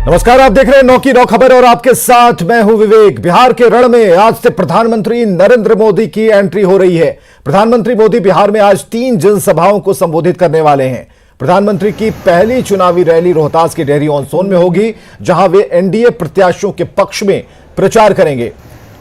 नमस्कार, आप देख रहे हैं 9 की 9 खबर और आपके साथ मैं हूं विवेक। बिहार के रण में आज से प्रधानमंत्री नरेंद्र मोदी की एंट्री हो रही है। प्रधानमंत्री मोदी बिहार में आज 3 जनसभाओं को संबोधित करने वाले हैं। प्रधानमंत्री की पहली चुनावी रैली रोहतास के डेहरी ऑन सोन में होगी, जहां वे एनडीए प्रत्याशियों के पक्ष में प्रचार करेंगे।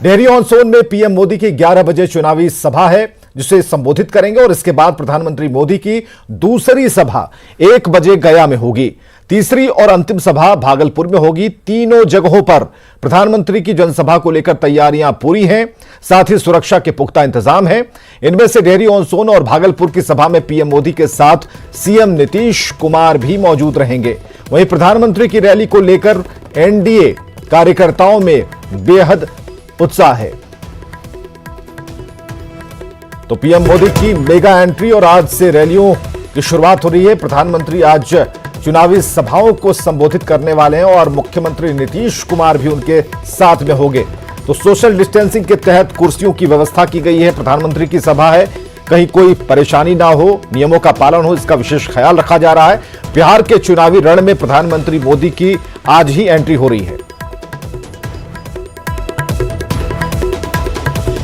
डेहरी ऑन सोन में पीएम मोदी की 11 बजे चुनावी सभा है, जिसे संबोधित करेंगे और इसके बाद प्रधानमंत्री मोदी की दूसरी सभा 1 बजे गया में होगी। तीसरी और अंतिम सभा भागलपुर में होगी। तीनों जगहों पर प्रधानमंत्री की जनसभा को लेकर तैयारियां पूरी हैं, साथ ही सुरक्षा के पुख्ता इंतजाम हैं। इनमें से डेहरी ऑन सोन और भागलपुर की सभा में पीएम मोदी के साथ सीएम नीतीश कुमार भी मौजूद रहेंगे। वहीं प्रधानमंत्री की रैली को लेकर एनडीए कार्यकर्ताओं में बेहद उत्साह है। तो पीएम मोदी की मेगा एंट्री और आज से रैलियों की शुरुआत हो रही है। प्रधानमंत्री आज चुनावी सभाओं को संबोधित करने वाले हैं और मुख्यमंत्री नीतीश कुमार भी उनके साथ में होंगे। तो सोशल डिस्टेंसिंग के तहत कुर्सियों की व्यवस्था की गई है। प्रधानमंत्री की सभा है, कहीं कोई परेशानी ना हो, नियमों का पालन हो, इसका विशेष ख्याल रखा जा रहा है। बिहार के चुनावी रण में प्रधानमंत्री मोदी की आज ही एंट्री हो रही है।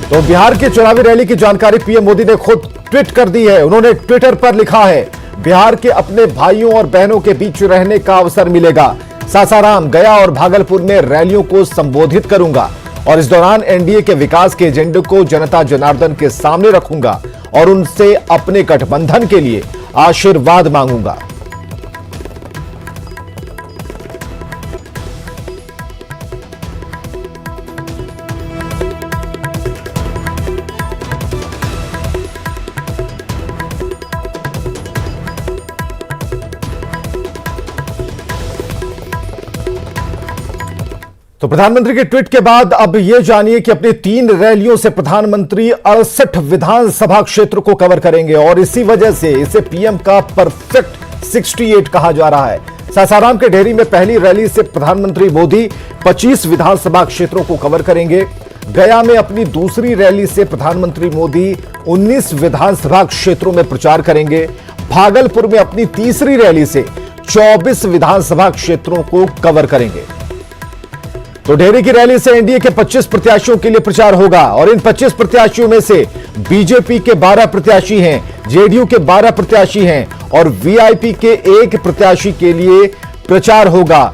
तो बिहार की चुनावी रैली की जानकारी पीएम मोदी ने खुद ट्वीट कर दी है। उन्होंने ट्विटर पर लिखा है, बिहार के अपने भाइयों और बहनों के बीच रहने का अवसर मिलेगा। सासाराम, गया और भागलपुर में रैलियों को संबोधित करूंगा और इस दौरान एनडीए के विकास के एजेंडे को जनता जनार्दन के सामने रखूंगा और उनसे अपने गठबंधन के लिए आशीर्वाद मांगूंगा। तो प्रधानमंत्री के ट्वीट के बाद अब यह जानिए कि अपनी 3 रैलियों से प्रधानमंत्री 68 विधानसभा क्षेत्र को कवर करेंगे और इसी वजह से इसे पीएम का परफेक्ट 68 कहा जा रहा है। सासाराम के डेहरी में पहली रैली से प्रधानमंत्री मोदी 25 विधानसभा क्षेत्रों को कवर करेंगे। गया में अपनी दूसरी रैली से प्रधानमंत्री मोदी 19 विधानसभा क्षेत्रों में प्रचार करेंगे। भागलपुर में अपनी तीसरी रैली से 24 विधानसभा क्षेत्रों को कवर करेंगे। तो डेहरी की रैली से एनडीए के 25 प्रत्याशियों के लिए प्रचार होगा और इन 25 प्रत्याशियों में से बीजेपी के 12 प्रत्याशी हैं, जेडीयू के 12 प्रत्याशी हैं और वीआईपी के 1 प्रत्याशी के लिए प्रचार होगा।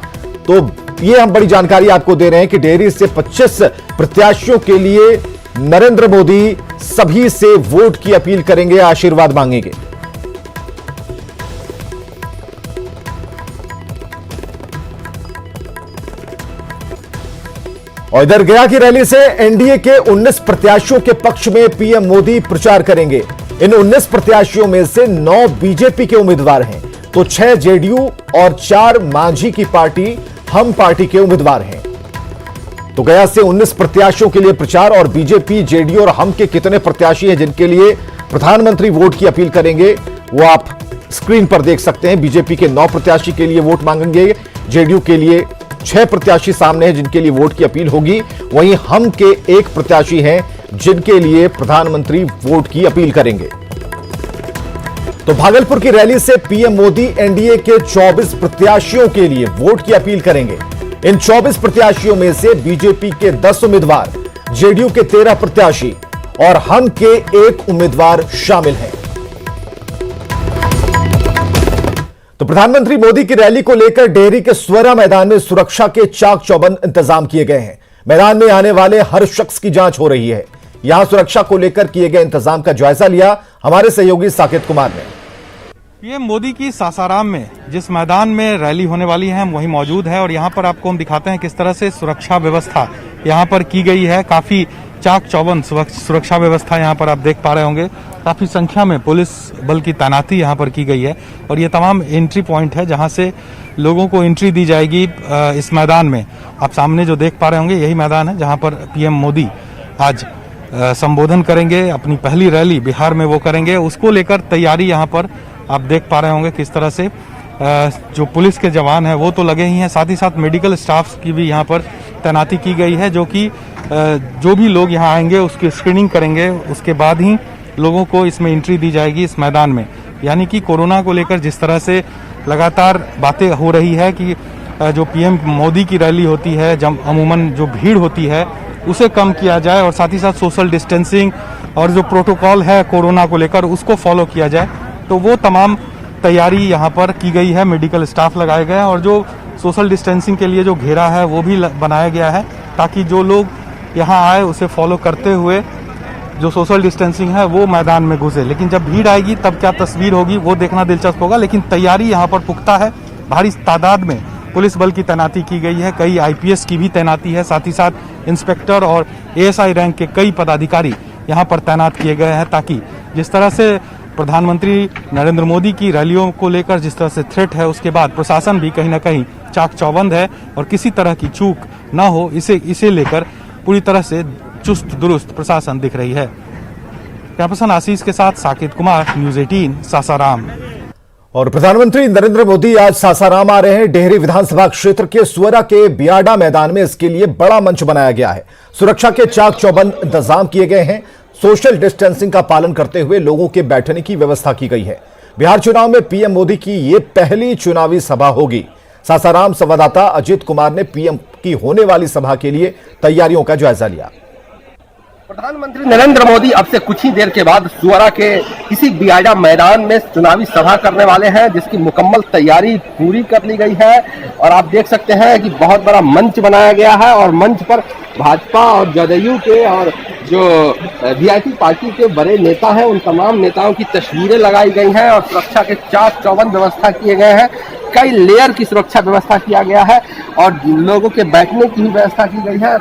तो ये हम बड़ी जानकारी आपको दे रहे हैं कि डेहरी से 25 प्रत्याशियों के लिए नरेंद्र मोदी सभी से वोट की अपील करेंगे, आशीर्वाद मांगेंगे। और इधर गया की रैली से एनडीए के 19 प्रत्याशियों के पक्ष में पीएम मोदी प्रचार करेंगे। इन 19 प्रत्याशियों में से 9 बीजेपी के उम्मीदवार हैं, तो 6 जेडीयू और 4 मांझी की पार्टी हम पार्टी के उम्मीदवार हैं। तो गया से 19 प्रत्याशियों के लिए प्रचार और बीजेपी, जेडीयू और हम के कितने प्रत्याशी हैं जिनके लिए प्रधानमंत्री वोट की अपील करेंगे, वो आप स्क्रीन पर देख सकते हैं। बीजेपी के 9 प्रत्याशी के लिए वोट मांगेंगे, जेडीयू के लिए 6 प्रत्याशी सामने हैं जिनके लिए वोट की अपील होगी। वहीं हम के 1 प्रत्याशी हैं जिनके लिए प्रधानमंत्री वोट की अपील करेंगे। तो भागलपुर की रैली से पीएम मोदी एनडीए के 24 प्रत्याशियों के लिए वोट की अपील करेंगे। इन 24 प्रत्याशियों में से बीजेपी के 10 उम्मीदवार, जेडीयू के 13 प्रत्याशी और हम के 1 उम्मीदवार शामिल हैं। तो प्रधानमंत्री मोदी की रैली को लेकर डेहरी के स्वरा मैदान में सुरक्षा के चाक चौबंद इंतजाम किए गए हैं। मैदान में आने वाले हर शख्स की जांच हो रही है। यहां सुरक्षा को लेकर किए गए इंतजाम का जायजा लिया हमारे सहयोगी साकेत कुमार ने। पीएम मोदी की सासाराम में जिस मैदान में रैली होने वाली है, हम वहीं मौजूद है और यहाँ पर आपको हम दिखाते हैं किस तरह से सुरक्षा व्यवस्था यहाँ पर की गई है। काफी चाक चौबंद सुरक्षा व्यवस्था यहाँ पर आप देख पा रहे होंगे। काफी संख्या में पुलिस बल की तैनाती यहाँ पर की गई है और ये तमाम एंट्री पॉइंट है जहाँ से लोगों को एंट्री दी जाएगी। इस मैदान में आप सामने जो देख पा रहे होंगे, यही मैदान है जहाँ पर पीएम मोदी आज संबोधन करेंगे। अपनी पहली रैली बिहार में वो करेंगे, उसको लेकर तैयारी यहाँ पर आप देख पा रहे होंगे किस तरह से जो पुलिस के जवान हैं वो तो लगे ही हैं, साथ ही साथ मेडिकल स्टाफ की भी यहाँ पर तैनाती की गई है, जो कि जो भी लोग यहाँ आएंगे उसकी स्क्रीनिंग करेंगे, उसके बाद ही लोगों को इसमें एंट्री दी जाएगी इस मैदान में। यानी कि कोरोना को लेकर जिस तरह से लगातार बातें हो रही है कि जो पीएम मोदी की रैली होती है, जब अमूमन जो भीड़ होती है उसे कम किया जाए और साथ ही साथ सोशल डिस्टेंसिंग और जो प्रोटोकॉल है कोरोना को लेकर उसको फॉलो किया जाए। तो वो तमाम तैयारी यहाँ पर की गई है, मेडिकल स्टाफ लगाए गए हैं और जो सोशल डिस्टेंसिंग के लिए जो घेरा है वो भी बनाया गया है ताकि जो लोग यहाँ आए उसे फॉलो करते हुए जो सोशल डिस्टेंसिंग है वो मैदान में घुसे। लेकिन जब भीड़ आएगी तब क्या तस्वीर होगी वो देखना दिलचस्प होगा। लेकिन तैयारी यहाँ पर पुख्ता है, भारी तादाद में पुलिस बल की तैनाती की गई है, कई आईपीएस की भी तैनाती है, साथ ही साथ इंस्पेक्टर और एएसआई रैंक के कई पदाधिकारी यहाँ पर तैनात किए गए हैं ताकि जिस तरह से प्रधानमंत्री नरेंद्र मोदी की रैलियों को लेकर जिस तरह से थ्रेट है उसके बाद प्रशासन भी कहीं ना कहीं चाक चौबंद है और किसी तरह की चूक न हो इसे लेकर पूरी तरह से चुस्त दुरुस्त प्रशासन दिख रही है। कैमरापर्सन आशीष के साथ साकेत कुमार, न्यूज 18 सासाराम। और प्रधानमंत्री नरेंद्र मोदी आज सासाराम आ रहे हैं। डेहरी विधानसभा क्षेत्र के सुअरा के बियाडा मैदान में इसके लिए बड़ा मंच बनाया गया है। सुरक्षा के चाक चौबंद इंतजाम किए गए हैं। सोशल डिस्टेंसिंग का पालन करते हुए लोगों के बैठने की व्यवस्था की गई है। बिहार चुनाव में पीएम मोदी की यह पहली चुनावी सभा होगी। सासाराम संवाददाता अजीत कुमार ने पीएम की होने वाली सभा के लिए तैयारियों का जायजा लिया। प्रधानमंत्री नरेंद्र मोदी अब से कुछ ही देर के बाद सुअरा के इसी बियाडा मैदान में चुनावी सभा करने वाले हैं, जिसकी मुकम्मल तैयारी पूरी कर ली गई है। और आप देख सकते हैं कि बहुत बड़ा मंच बनाया गया है और मंच पर भाजपा और जदयू के और जो वीआईपी पार्टी के बड़े नेता हैं उन तमाम नेताओं की तस्वीरें लगाई गई हैं और सुरक्षा के चाक चौबंद व्यवस्था किए गए हैं। कई लेयर की सुरक्षा व्यवस्था किया गया है और लोगों के बैठने की भी व्यवस्था की गई है।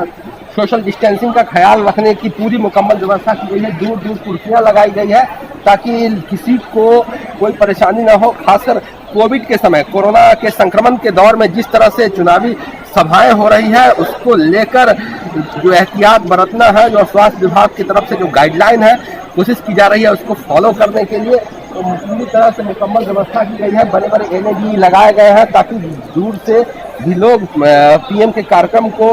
सोशल डिस्टेंसिंग का ख्याल रखने की पूरी मुकम्मल व्यवस्था की गई है। दूर दूर कुर्सियां लगाई गई है ताकि किसी को कोई परेशानी ना हो। खासकर कोविड के समय, कोरोना के संक्रमण के दौर में जिस तरह से चुनावी सभाएं हो रही है उसको लेकर जो एहतियात बरतना है, जो स्वास्थ्य विभाग की तरफ से जो गाइडलाइन है कोशिश की जा रही है उसको फॉलो करने के लिए तो पूरी तरह से मुकम्मल व्यवस्था की गई है। बड़े बड़े एलईडी लगाए गए हैं ताकि दूर से भी लोग पीएम के कार्यक्रम को,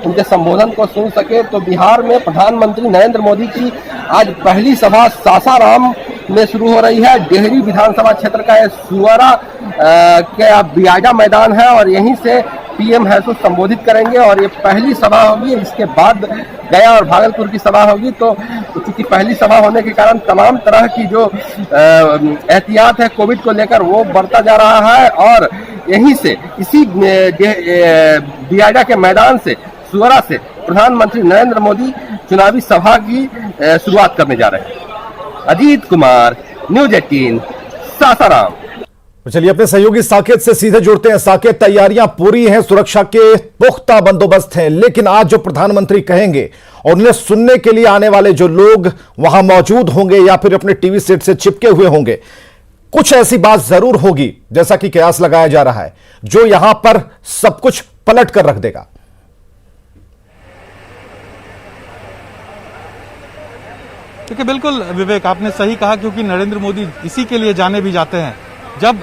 उनके संबोधन को सुन सके। तो बिहार में प्रधानमंत्री नरेंद्र मोदी की आज पहली सभा सासाराम में शुरू हो रही है। डेहरी विधानसभा क्षेत्र का यह सुअरा के बियाडा मैदान है और यहीं से पीएम है सो संबोधित करेंगे और ये पहली सभा होगी। इसके बाद गया और भागलपुर की सभा होगी। तो चूंकि पहली सभा होने के कारण तमाम तरह की जो एहतियात है कोविड को लेकर वो बढ़ता जा रहा है और यहीं से इसी बियाडा के मैदान से, सुअरा से प्रधानमंत्री नरेंद्र मोदी चुनावी सभा की शुरुआत करने जा रहे हैं। अजीत कुमार, न्यूज 18 सासाराम। तो चलिए अपने सहयोगी साकेत से सीधे जुड़ते हैं। साकेत, तैयारियां पूरी हैं, सुरक्षा के पुख्ता बंदोबस्त हैं, लेकिन आज जो प्रधानमंत्री कहेंगे और उन्हें सुनने के लिए आने वाले जो लोग वहां मौजूद होंगे या फिर अपने टीवी सेट से चिपके हुए होंगे, कुछ ऐसी बात जरूर होगी, जैसा कि कयास लगाया जा रहा है, जो यहां पर सब कुछ पलट कर रख देगा। देखिए, बिल्कुल विवेक, आपने सही कहा, क्योंकि नरेंद्र मोदी इसी के लिए जाने भी जाते हैं। जब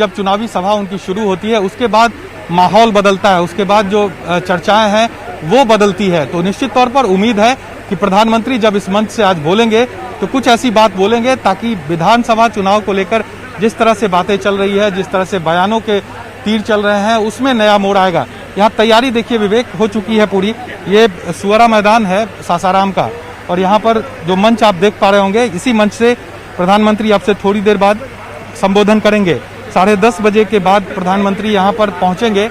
चुनावी सभा उनकी शुरू होती है उसके बाद माहौल बदलता है, उसके बाद जो चर्चाएं हैं वो बदलती है। तो निश्चित तौर पर उम्मीद है कि प्रधानमंत्री जब इस मंच से आज बोलेंगे तो कुछ ऐसी बात बोलेंगे ताकि विधानसभा चुनाव को लेकर जिस तरह से बातें चल रही है, जिस तरह से बयानों के तीर चल रहे हैं, उसमें नया मोड़ आएगा। यहाँ तैयारी देखिए विवेक, हो चुकी है पूरी। ये सुअरा मैदान है सासाराम का और यहाँ पर जो मंच आप देख पा रहे होंगे, इसी मंच से प्रधानमंत्री आपसे थोड़ी देर बाद संबोधन करेंगे। 10:30 बजे के बाद प्रधानमंत्री यहाँ पर पहुंचेंगे।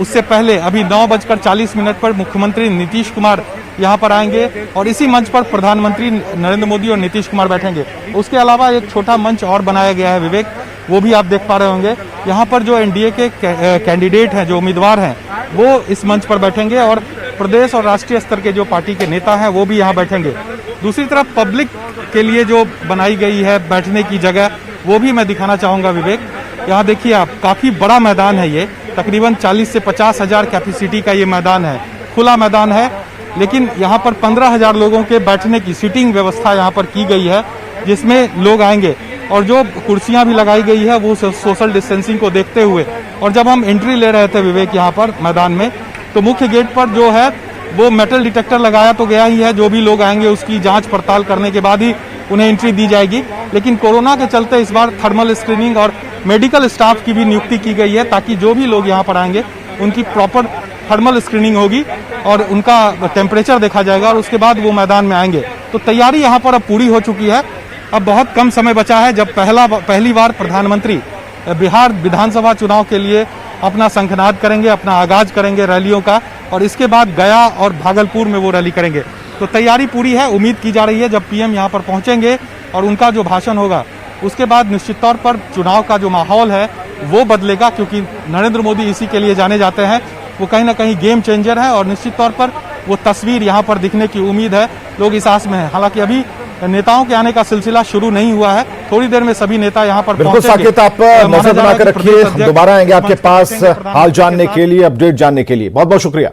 उससे पहले अभी 9:40 पर मुख्यमंत्री नीतीश कुमार यहाँ पर आएंगे और इसी मंच पर प्रधानमंत्री नरेंद्र मोदी और नीतीश कुमार बैठेंगे। उसके अलावा एक छोटा मंच और बनाया गया है विवेक, वो भी आप देख पा रहे होंगे। यहाँ पर जो एनडीए के कैंडिडेट हैं, जो उम्मीदवार हैं, वो इस मंच पर बैठेंगे और प्रदेश और राष्ट्रीय स्तर के जो पार्टी के नेता हैं वो भी यहाँ बैठेंगे। दूसरी तरफ पब्लिक के लिए जो बनाई गई है बैठने की जगह, वो भी मैं दिखाना चाहूंगा विवेक। यहाँ देखिए आप, काफी बड़ा मैदान है ये, तकरीबन 40 से 50 हजार कैपेसिटी का ये मैदान है, खुला मैदान है। लेकिन यहाँ पर 15,000 लोगों के बैठने की सीटिंग व्यवस्था यहाँ पर की गई है, जिसमें लोग आएंगे और जो कुर्सियां भी लगाई गई है वो सोशल डिस्टेंसिंग को देखते हुए। और जब हम एंट्री ले रहे थे विवेक यहाँ पर मैदान में, तो मुख्य गेट पर जो है वो मेटल डिटेक्टर लगाया तो गया ही है, जो भी लोग आएंगे उसकी जांच पड़ताल करने के बाद ही उन्हें एंट्री दी जाएगी। लेकिन कोरोना के चलते इस बार थर्मल स्क्रीनिंग और मेडिकल स्टाफ की भी नियुक्ति की गई है ताकि जो भी लोग यहाँ पर आएंगे उनकी प्रॉपर थर्मल स्क्रीनिंग होगी और उनका टेम्परेचर देखा जाएगा और उसके बाद वो मैदान में आएंगे। तो तैयारी यहाँ पर अब पूरी हो चुकी है। अब बहुत कम समय बचा है जब पहली बार प्रधानमंत्री बिहार विधानसभा चुनाव के लिए अपना शंखनाद करेंगे, अपना आगाज करेंगे रैलियों का, और इसके बाद गया और भागलपुर में वो रैली करेंगे। तो तैयारी पूरी है। उम्मीद की जा रही है जब पीएम यहाँ पर पहुँचेंगे और उनका जो भाषण होगा उसके बाद निश्चित तौर पर चुनाव का जो माहौल है वो बदलेगा, क्योंकि नरेंद्र मोदी इसी के लिए जाने जाते हैं। वो कहीं ना कहीं गेम चेंजर है और निश्चित तौर पर वो तस्वीर यहाँ पर दिखने की उम्मीद है। लोग इस आस में हैं। हालांकि अभी नेताओं के आने का सिलसिला शुरू नहीं हुआ है। थोड़ी देर में सभी नेता यहाँ पर बिल्कुल साकेत, आप नजर बनाकर रखिए, हम दोबारा आएंगे आपके पास हाल जानने के लिए, अपडेट जानने के लिए। बहुत बहुत शुक्रिया।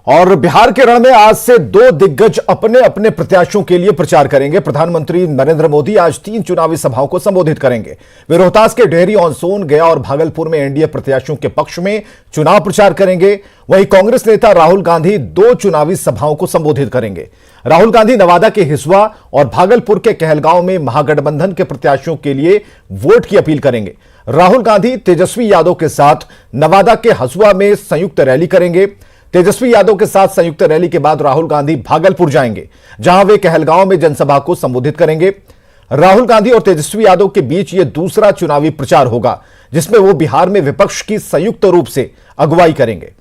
और बिहार के रण में आज से दो दिग्गज अपने अपने प्रत्याशियों के लिए प्रचार करेंगे। प्रधानमंत्री नरेंद्र मोदी आज 3 चुनावी सभाओं को संबोधित करेंगे। वे रोहतास के डेहरी ऑन सोन, गया और भागलपुर में एनडीए प्रत्याशियों के पक्ष में चुनाव प्रचार करेंगे। वहीं कांग्रेस नेता राहुल गांधी 2 चुनावी सभाओं को संबोधित करेंगे। राहुल गांधी नवादा के हिसुआ और भागलपुर के कहलगांव में महागठबंधन के प्रत्याशियों के लिए वोट की अपील करेंगे। राहुल गांधी तेजस्वी यादव के साथ नवादा के हसुआ में संयुक्त रैली करेंगे। तेजस्वी यादव के साथ संयुक्त रैली के बाद राहुल गांधी भागलपुर जाएंगे, जहां वे कहलगांव में जनसभा को संबोधित करेंगे। राहुल गांधी और तेजस्वी यादव के बीच यह दूसरा चुनावी प्रचार होगा, जिसमें वो बिहार में विपक्ष की संयुक्त रूप से अगुवाई करेंगे।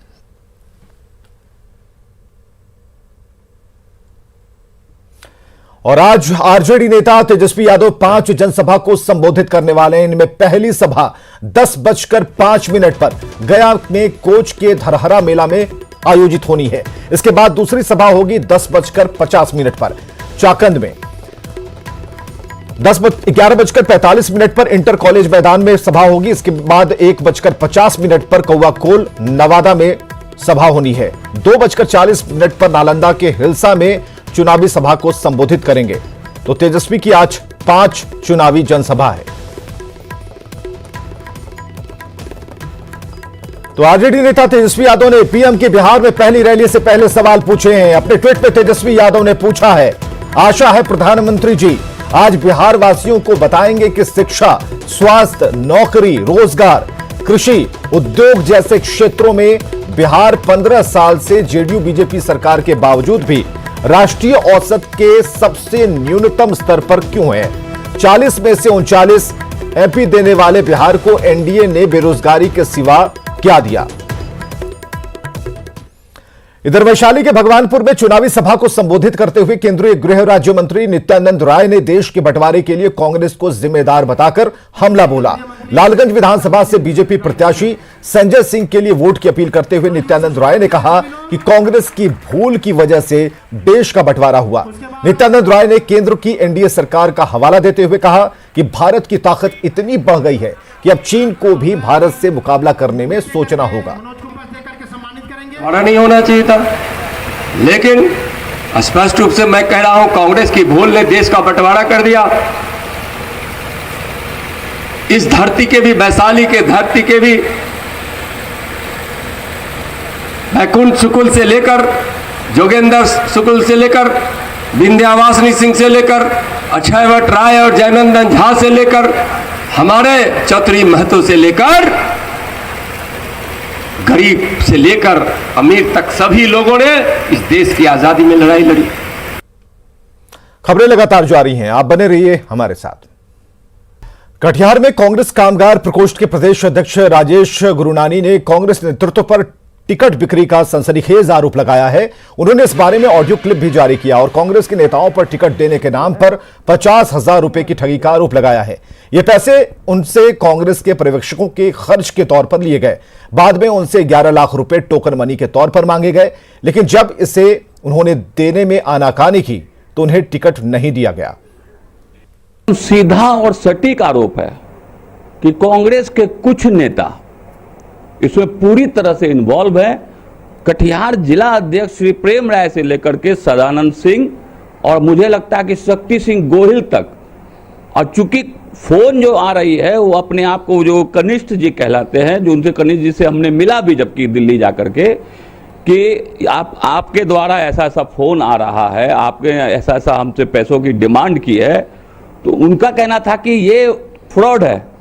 और आज आरजेडी नेता तेजस्वी यादव 5 जनसभा को संबोधित करने वाले हैं। इनमें पहली सभा 10:05 पर गया में कोच के धरहरा मेला में आयोजित होनी है। इसके बाद दूसरी सभा होगी 10:50 पर चाकंद में। 11:45 पर इंटर कॉलेज मैदान में सभा होगी। इसके बाद 1:50 पर कौवाकोल नवादा में सभा होनी है। 2:40 पर नालंदा के हिलसा में चुनावी सभा को संबोधित करेंगे। तो तेजस्वी की आज 5 चुनावी जनसभा है। तो आरजेडी नेता तेजस्वी यादव ने पीएम के बिहार में पहली रैली से पहले सवाल पूछे हैं। अपने ट्वीट पे तेजस्वी यादव ने पूछा है, आशा है प्रधानमंत्री जी आज बिहार वासियों को बताएंगे कि शिक्षा, स्वास्थ्य, नौकरी, रोजगार, कृषि, उद्योग जैसे क्षेत्रों में बिहार 15 साल से जेडीयू बीजेपी सरकार के बावजूद भी राष्ट्रीय औसत के सबसे न्यूनतम स्तर पर क्यों है। 40 में से 39 एमपी देने वाले बिहार को एनडीए ने बेरोजगारी के सिवा क्या दिया। इधर वैशाली के भगवानपुर में चुनावी सभा को संबोधित करते हुए केंद्रीय गृह राज्य मंत्री नित्यानंद राय ने देश के बंटवारे के लिए कांग्रेस को जिम्मेदार बताकर हमला बोला। लालगंज विधानसभा से बीजेपी प्रत्याशी संजय सिंह के लिए वोट की अपील करते हुए नित्यानंद राय ने कहा कि कांग्रेस की भूल की वजह से देश का बंटवारा हुआ। नित्यानंद राय ने केंद्र की एनडीए सरकार का हवाला देते हुए कहा कि भारत की ताकत इतनी बढ़ गई है कि अब चीन को भी भारत से मुकाबला करने में सोचना होगा। बड़ा नहीं होना चाहिए था, लेकिन स्पष्ट रूप से मैं कह रहा हूं कांग्रेस की भूल ने देश का बंटवारा कर दिया। इस धरती के भी, वैशाली के धरती के भी, बैकुंठ शुक्ल से लेकर, जोगेंद्र शुक्ल से लेकर, विंध्यावासिनी सिंह से लेकर, अक्षयवट राय और जयनंदन झा से लेकर, हमारे चौधरी महतो से लेकर, गरीब से लेकर अमीर तक सभी लोगों ने इस देश की आजादी में लड़ाई लड़ी। खबरें लगातार जारी हैं, आप बने रहिए हमारे साथ। कटिहार में कांग्रेस कामगार प्रकोष्ठ के प्रदेश अध्यक्ष राजेश गुरुनानी ने कांग्रेस नेतृत्व पर टिकट बिक्री का सनसनीखेज आरोप लगाया है। उन्होंने इस बारे में ऑडियो क्लिप भी जारी किया और कांग्रेस के नेताओं पर टिकट देने के नाम पर 50,000 रुपए की ठगी का आरोप लगाया है। ये पैसे उनसे कांग्रेस के पर्यवेक्षकों के खर्च के तौर पर लिए गए। बाद में उनसे 11 लाख रुपए टोकन मनी के तौर पर मांगे गए, लेकिन जब इसे उन्होंने देने में आनाकानी की तो उन्हें टिकट नहीं दिया गया। सीधा और सटीक आरोप है कि कांग्रेस के कुछ नेता इसमें पूरी तरह से इन्वॉल्व है। कटिहार जिला अध्यक्ष श्री प्रेम राय से लेकर के सदानंद सिंह और मुझे लगता है कि शक्ति सिंह गोहिल तक, और चूंकि फोन जो आ रही है वो अपने आप को जो कनिष्ठ जी कहलाते हैं, जो उनसे कनिष्ठ जी से हमने मिला भी जबकि दिल्ली जाकर के, कि आपके द्वारा ऐसा ऐसा फोन आ रहा है, आपके ऐसा ऐसा हमसे पैसों की डिमांड की है, तो उनका कहना था कि ये फ्रॉड है।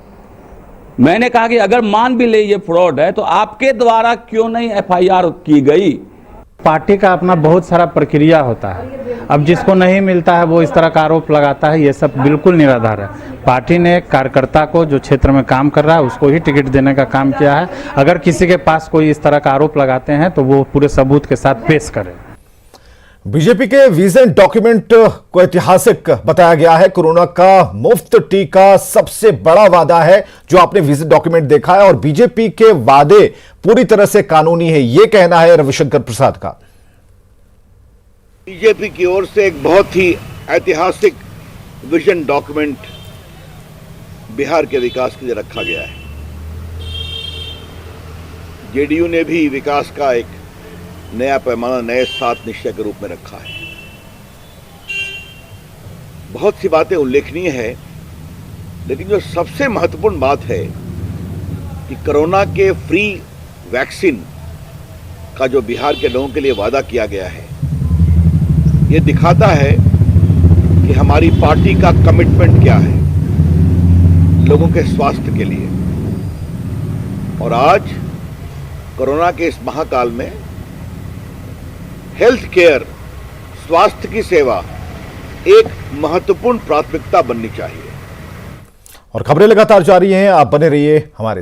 मैंने कहा कि अगर मान भी ले ये फ्रॉड है तो आपके द्वारा क्यों नहीं एफआईआर की गई? पार्टी का अपना बहुत सारा प्रक्रिया होता है। अब जिसको नहीं मिलता है वो इस तरह का आरोप लगाता है, ये सब बिल्कुल निराधार है। पार्टी ने कार्यकर्ता को जो क्षेत्र में काम कर रहा है उसको ही टिकट देने का काम किया है। अगर किसी के पास कोई इस तरह का आरोप लगाते हैं तो वो पूरे सबूत के साथ पेश करें। बीजेपी के विजन डॉक्यूमेंट को ऐतिहासिक बताया गया है। कोरोना का मुफ्त टीका सबसे बड़ा वादा है जो आपने विजन डॉक्यूमेंट देखा है, और बीजेपी के वादे पूरी तरह से कानूनी है, यह कहना है रविशंकर प्रसाद का। बीजेपी की ओर से एक बहुत ही ऐतिहासिक विजन डॉक्यूमेंट बिहार के विकास के लिए रखा गया है। जेडीयू ने भी विकास का एक नया पैमाना नए 7 निश्चय के रूप में रखा है। बहुत सी बातें उल्लेखनीय है, लेकिन जो सबसे महत्वपूर्ण बात है कि कोरोना के फ्री वैक्सीन का जो बिहार के लोगों के लिए वादा किया गया है, ये दिखाता है कि हमारी पार्टी का कमिटमेंट क्या है लोगों के स्वास्थ्य के लिए। और आज कोरोना के इस महाकाल में हेल्थ केयर, स्वास्थ्य की सेवा एक महत्वपूर्ण प्राथमिकता बननी चाहिए। और खबरें लगातार जारी हैं, आप बने रहिए हमारे